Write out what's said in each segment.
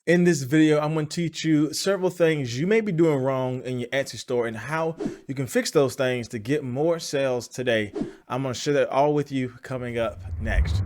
In this video, I'm going to teach you several things you may be doing wrong in your Etsy store and how you can fix those things to get more sales today. I'm going to share that all with you coming up next.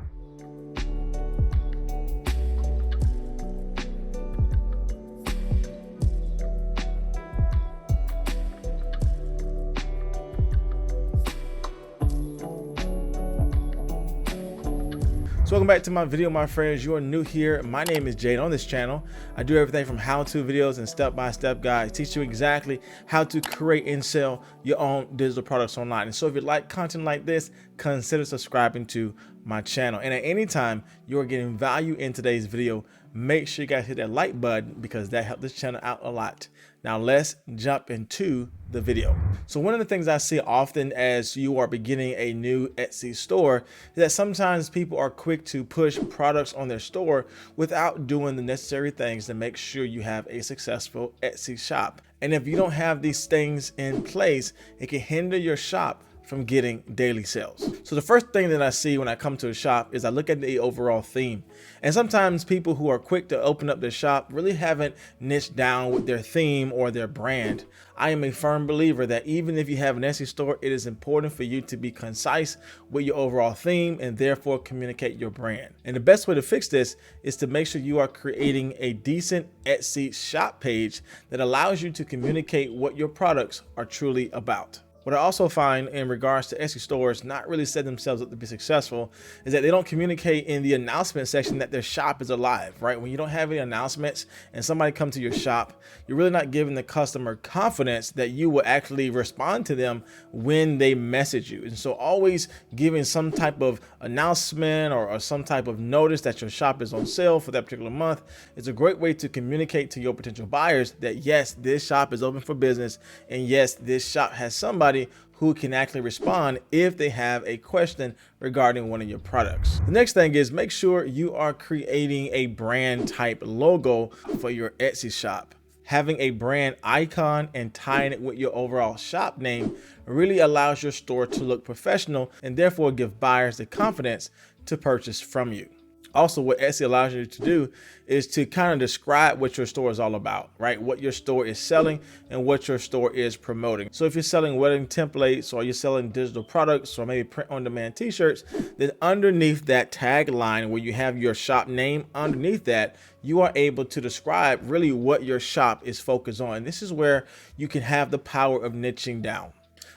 So welcome back to my video, my friends. You are new here. My name is Jade. On this channel, I do everything from how-to videos and step-by-step guides, teach you exactly how to create and sell your own digital products online. And so if you like content like this, consider subscribing to my channel. And at any time you are getting value in today's video, make sure you guys hit that like button because that helps this channel out a lot. Now let's jump into the video. So one of the things I see often as you are beginning a new Etsy store is that sometimes people are quick to push products on their store without doing the necessary things to make sure you have a successful Etsy shop. And if you don't have these things in place, it can hinder your shop from getting daily sales. So the first thing that I see when I come to a shop is I look at the overall theme. And sometimes people who are quick to open up their shop really haven't niched down with their theme or their brand. I am a firm believer that even if you have an Etsy store, it is important for you to be concise with your overall theme and therefore communicate your brand. And the best way to fix this is to make sure you are creating a decent Etsy shop page that allows you to communicate what your products are truly about. What I also find in regards to Etsy stores not really set themselves up to be successful is that they don't communicate in the announcement section that their shop is alive, right? When you don't have any announcements and somebody comes to your shop, you're really not giving the customer confidence that you will actually respond to them when they message you. And so always giving some type of announcement or some type of notice that your shop is on sale for that particular month is a great way to communicate to your potential buyers that yes, this shop is open for business and yes, this shop has somebody who can actually respond if they have a question regarding one of your products. The next thing is make sure you are creating a brand type logo for your Etsy shop. Having a brand icon and tying it with your overall shop name really allows your store to look professional and therefore give buyers the confidence to purchase from you. Also, what Etsy allows you to do is to kind of describe what your store is all about, right? What your store is selling and what your store is promoting. So if you're selling wedding templates or you're selling digital products or maybe print on demand t-shirts, then underneath that tagline where you have your shop name, underneath that, you are able to describe really what your shop is focused on. And this is where you can have the power of niching down.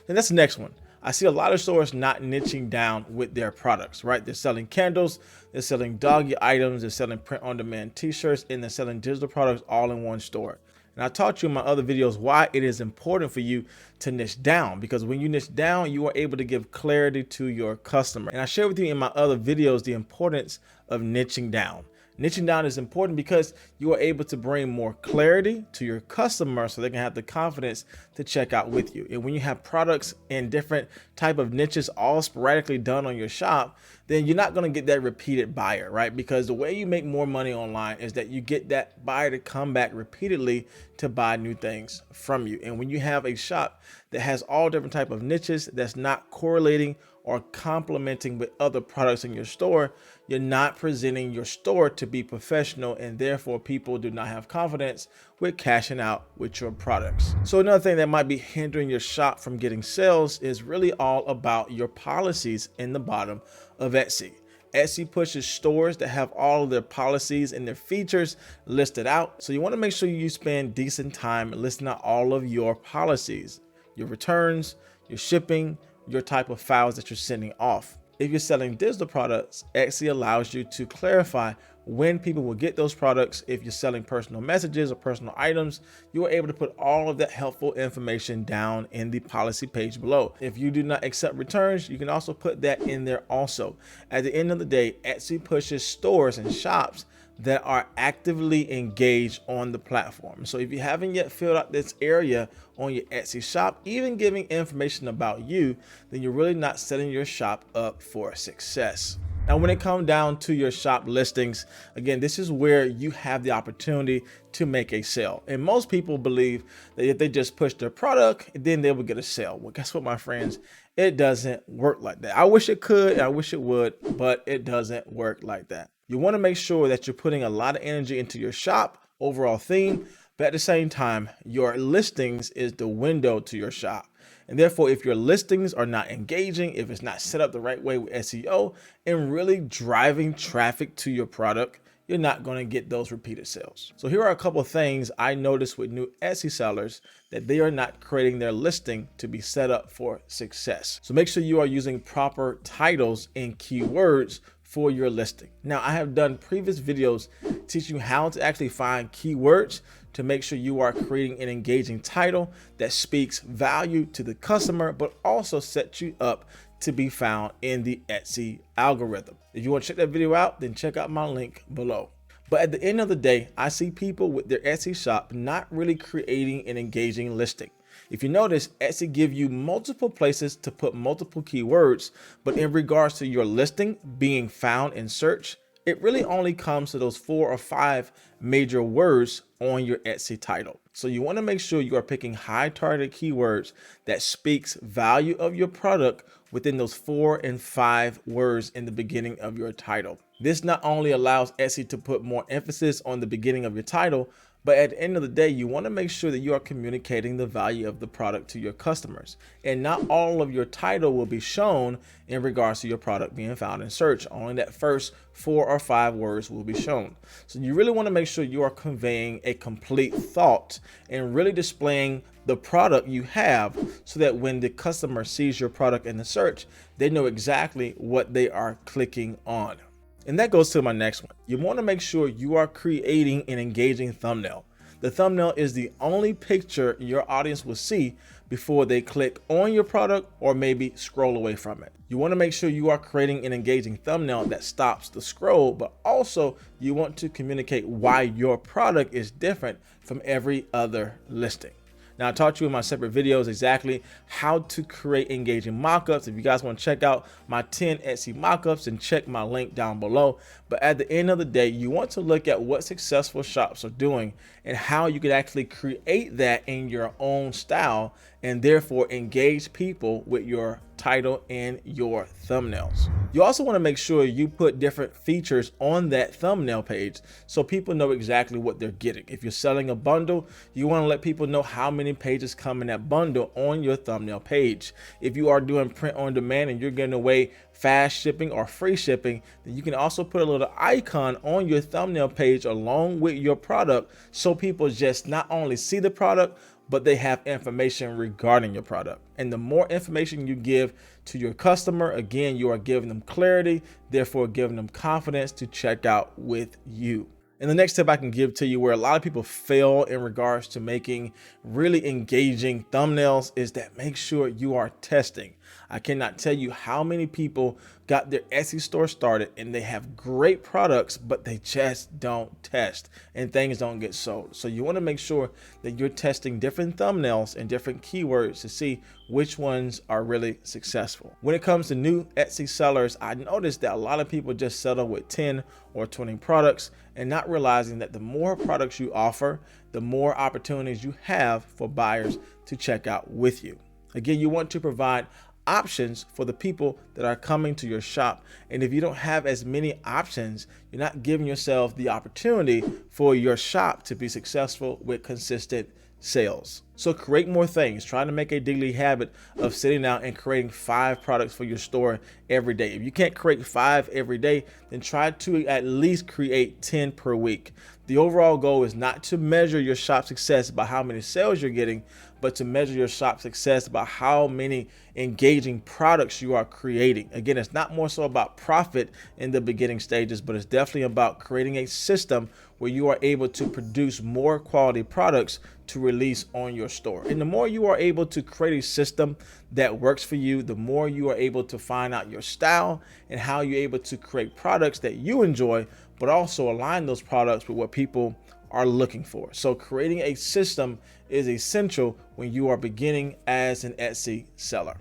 And that's the next one. I see a lot of stores not niching down with their products, right? They're selling candles, they're selling doggy items, they're selling print-on-demand t-shirts, and they're selling digital products all in one store. And I taught you in my other videos why it is important for you to niche down, because when you niche down, you are able to give clarity to your customer. And I shared with you in my other videos the importance of niching down. Niching down is important because you are able to bring more clarity to your customer so they can have the confidence to check out with you. And when you have products in different type of niches all sporadically done on your shop, then you're not going to get that repeated buyer, right? Because the way you make more money online is that you get that buyer to come back repeatedly to buy new things from you. And when you have a shop that has all different type of niches that's not correlating or complementing with other products in your store, you're not presenting your store to be professional, and therefore people do not have confidence with cashing out with your products. So another thing that might be hindering your shop from getting sales is really all about your policies in the bottom of Etsy. Etsy pushes stores that have all of their policies and their features listed out. So you want to make sure you spend decent time listing out all of your policies, your returns, your shipping, your type of files that you're sending off. If you're selling digital products, Etsy allows you to clarify when people will get those products. If you're selling personal messages or personal items, you are able to put all of that helpful information down in the policy page below. If you do not accept returns, you can also put that in there also. At the end of the day, Etsy pushes stores and shops that are actively engaged on the platform. So if you haven't yet filled out this area on your Etsy shop, even giving information about you, then you're really not setting your shop up for success. Now, when it comes down to your shop listings, again, this is where you have the opportunity to make a sale. And most people believe that if they just push their product, then they will get a sale. Well, guess what, my friends? It doesn't work like that. I wish it could, I wish it would, but it doesn't work like that. You want to make sure that you're putting a lot of energy into your shop overall theme, but at the same time, your listings is the window to your shop. And therefore, if your listings are not engaging, if it's not set up the right way with SEO and really driving traffic to your product, you're not going to get those repeated sales. So here are a couple of things I noticed with new Etsy sellers, that they are not creating their listing to be set up for success. So make sure you are using proper titles and keywords for your listing. Now, I have done previous videos teaching you how to actually find keywords to make sure you are creating an engaging title that speaks value to the customer, but also sets you up to be found in the Etsy algorithm. If you want to check that video out, then check out my link below. But at the end of the day, I see people with their Etsy shop not really creating an engaging listing. If you notice, Etsy give you multiple places to put multiple keywords, but in regards to your listing being found in search, it really only comes to those 4 or 5 major words on your Etsy title. So you want to make sure you are picking high targeted keywords that speaks value of your product within those 4 and 5 words in the beginning of your title. This not only allows Etsy to put more emphasis on the beginning of your title, but at the end of the day, you want to make sure that you are communicating the value of the product to your customers. And not all of your title will be shown in regards to your product being found in search. Only that first 4 or 5 words will be shown. So you really want to make sure you are conveying a complete thought and really displaying the product you have, so that when the customer sees your product in the search, they know exactly what they are clicking on. And that goes to my next one. You want to make sure you are creating an engaging thumbnail. The thumbnail is the only picture your audience will see before they click on your product or maybe scroll away from it. You want to make sure you are creating an engaging thumbnail that stops the scroll, but also you want to communicate why your product is different from every other listing. Now, I taught you in my separate videos exactly how to create engaging mockups. If you guys want to check out my 10 Etsy mockups, then check my link down below. But at the end of the day, you want to look at what successful shops are doing and how you can actually create that in your own style and therefore engage people with your title and your thumbnails. You also want to make sure you put different features on that thumbnail page so people know exactly what they're getting. If you're selling a bundle, you want to let people know how many pages come in that bundle on your thumbnail page. If you are doing print on demand and you're giving away fast shipping or free shipping, then you can also put a little icon on your thumbnail page along with your product, so people just not only see the product, but they have information regarding your product. And the more information you give to your customer, again, you are giving them clarity, therefore giving them confidence to check out with you. And the next tip I can give to you, where a lot of people fail in regards to making really engaging thumbnails, is that make sure you are testing. I cannot tell you how many people got their Etsy store started and they have great products, but they just don't test and things don't get sold. So you want to make sure that you're testing different thumbnails and different keywords to see which ones are really successful. When it comes to new Etsy sellers, I noticed that a lot of people just settle with 10 or 20 products and not realizing that the more products you offer, the more opportunities you have for buyers to check out with you. Again, you want to provide options for the people that are coming to your shop. And if you don't have as many options, you're not giving yourself the opportunity for your shop to be successful with consistent sales. So create more things. Try to make a daily habit of sitting down and creating 5 products for your store every day. If you can't create 5 every day, then try to at least create 10 per week. The overall goal is not to measure your shop success by how many sales you're getting, but to measure your shop success by how many engaging products you are creating. Again, it's not more so about profit in the beginning stages, but it's definitely about creating a system where you are able to produce more quality products to release on your store. And the more you are able to create a system that works for you, the more you are able to find out your style and how you're able to create products that you enjoy, but also align those products with what people are looking for. So creating a system is essential when you are beginning as an Etsy seller.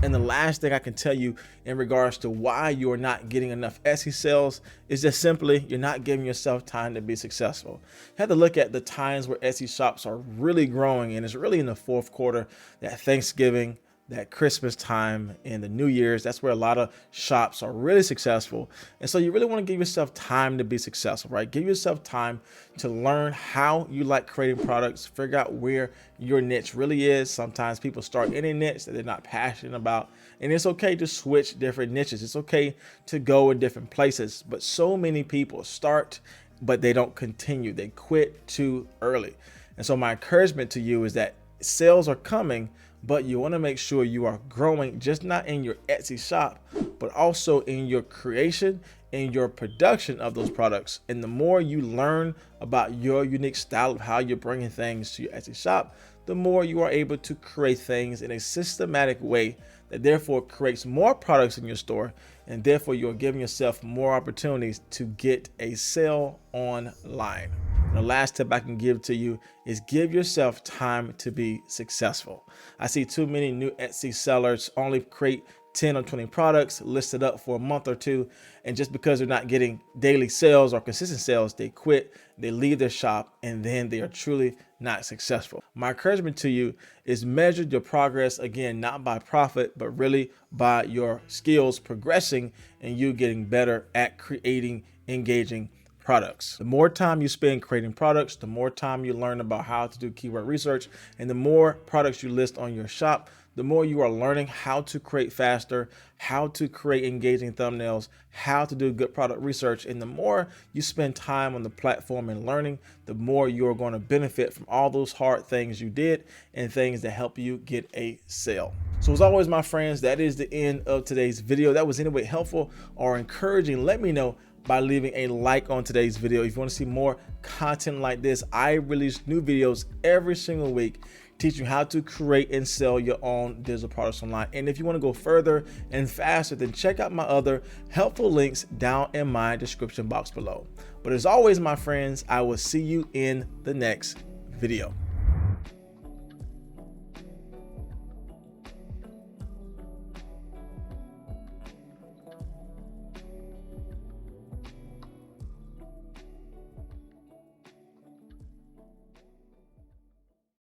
And the last thing I can tell you in regards to why you're not getting enough Etsy sales is just simply you're not giving yourself time to be successful. You have to look at the times where Etsy shops are really growing, and it's really in the fourth quarter, that Thanksgiving, that Christmas time and the New Year's. That's where a lot of shops are really successful. And so you really want to give yourself time to be successful, right? Give yourself time to learn how you like creating products, figure out where your niche really is. Sometimes people start in a niche that they're not passionate about, and it's okay to switch different niches. It's okay to go in different places, but so many people start, but they don't continue. They quit too early. And so my encouragement to you is that sales are coming, but you want to make sure you are growing, just not in your Etsy shop, but also in your creation, in your production of those products. And the more you learn about your unique style of how you're bringing things to your Etsy shop, the more you are able to create things in a systematic way that therefore creates more products in your store, and therefore you're giving yourself more opportunities to get a sale online. The last tip I can give to you is give yourself time to be successful. I see too many new Etsy sellers only create 10 or 20 products, listed up for a month or two, and just because they're not getting daily sales or consistent sales, they quit, they leave their shop, and then they are truly not successful. My encouragement to you is measure your progress, again, not by profit, but really by your skills progressing and you getting better at creating engaging products. The more time you spend creating products, the more time you learn about how to do keyword research, and the more products you list on your shop, the more you are learning how to create faster, how to create engaging thumbnails, how to do good product research. And the more you spend time on the platform and learning, the more you are going to benefit from all those hard things you did and things that help you get a sale. So as always, my friends, that is the end of today's video. That was anyway helpful or encouraging. Let me know by leaving a like on today's video. If you want to see more content like this, I release new videos every single week teaching how to create and sell your own digital products online. And if you want to go further and faster, then check out my other helpful links down in my description box below. But as always, my friends, I will see you in the next video.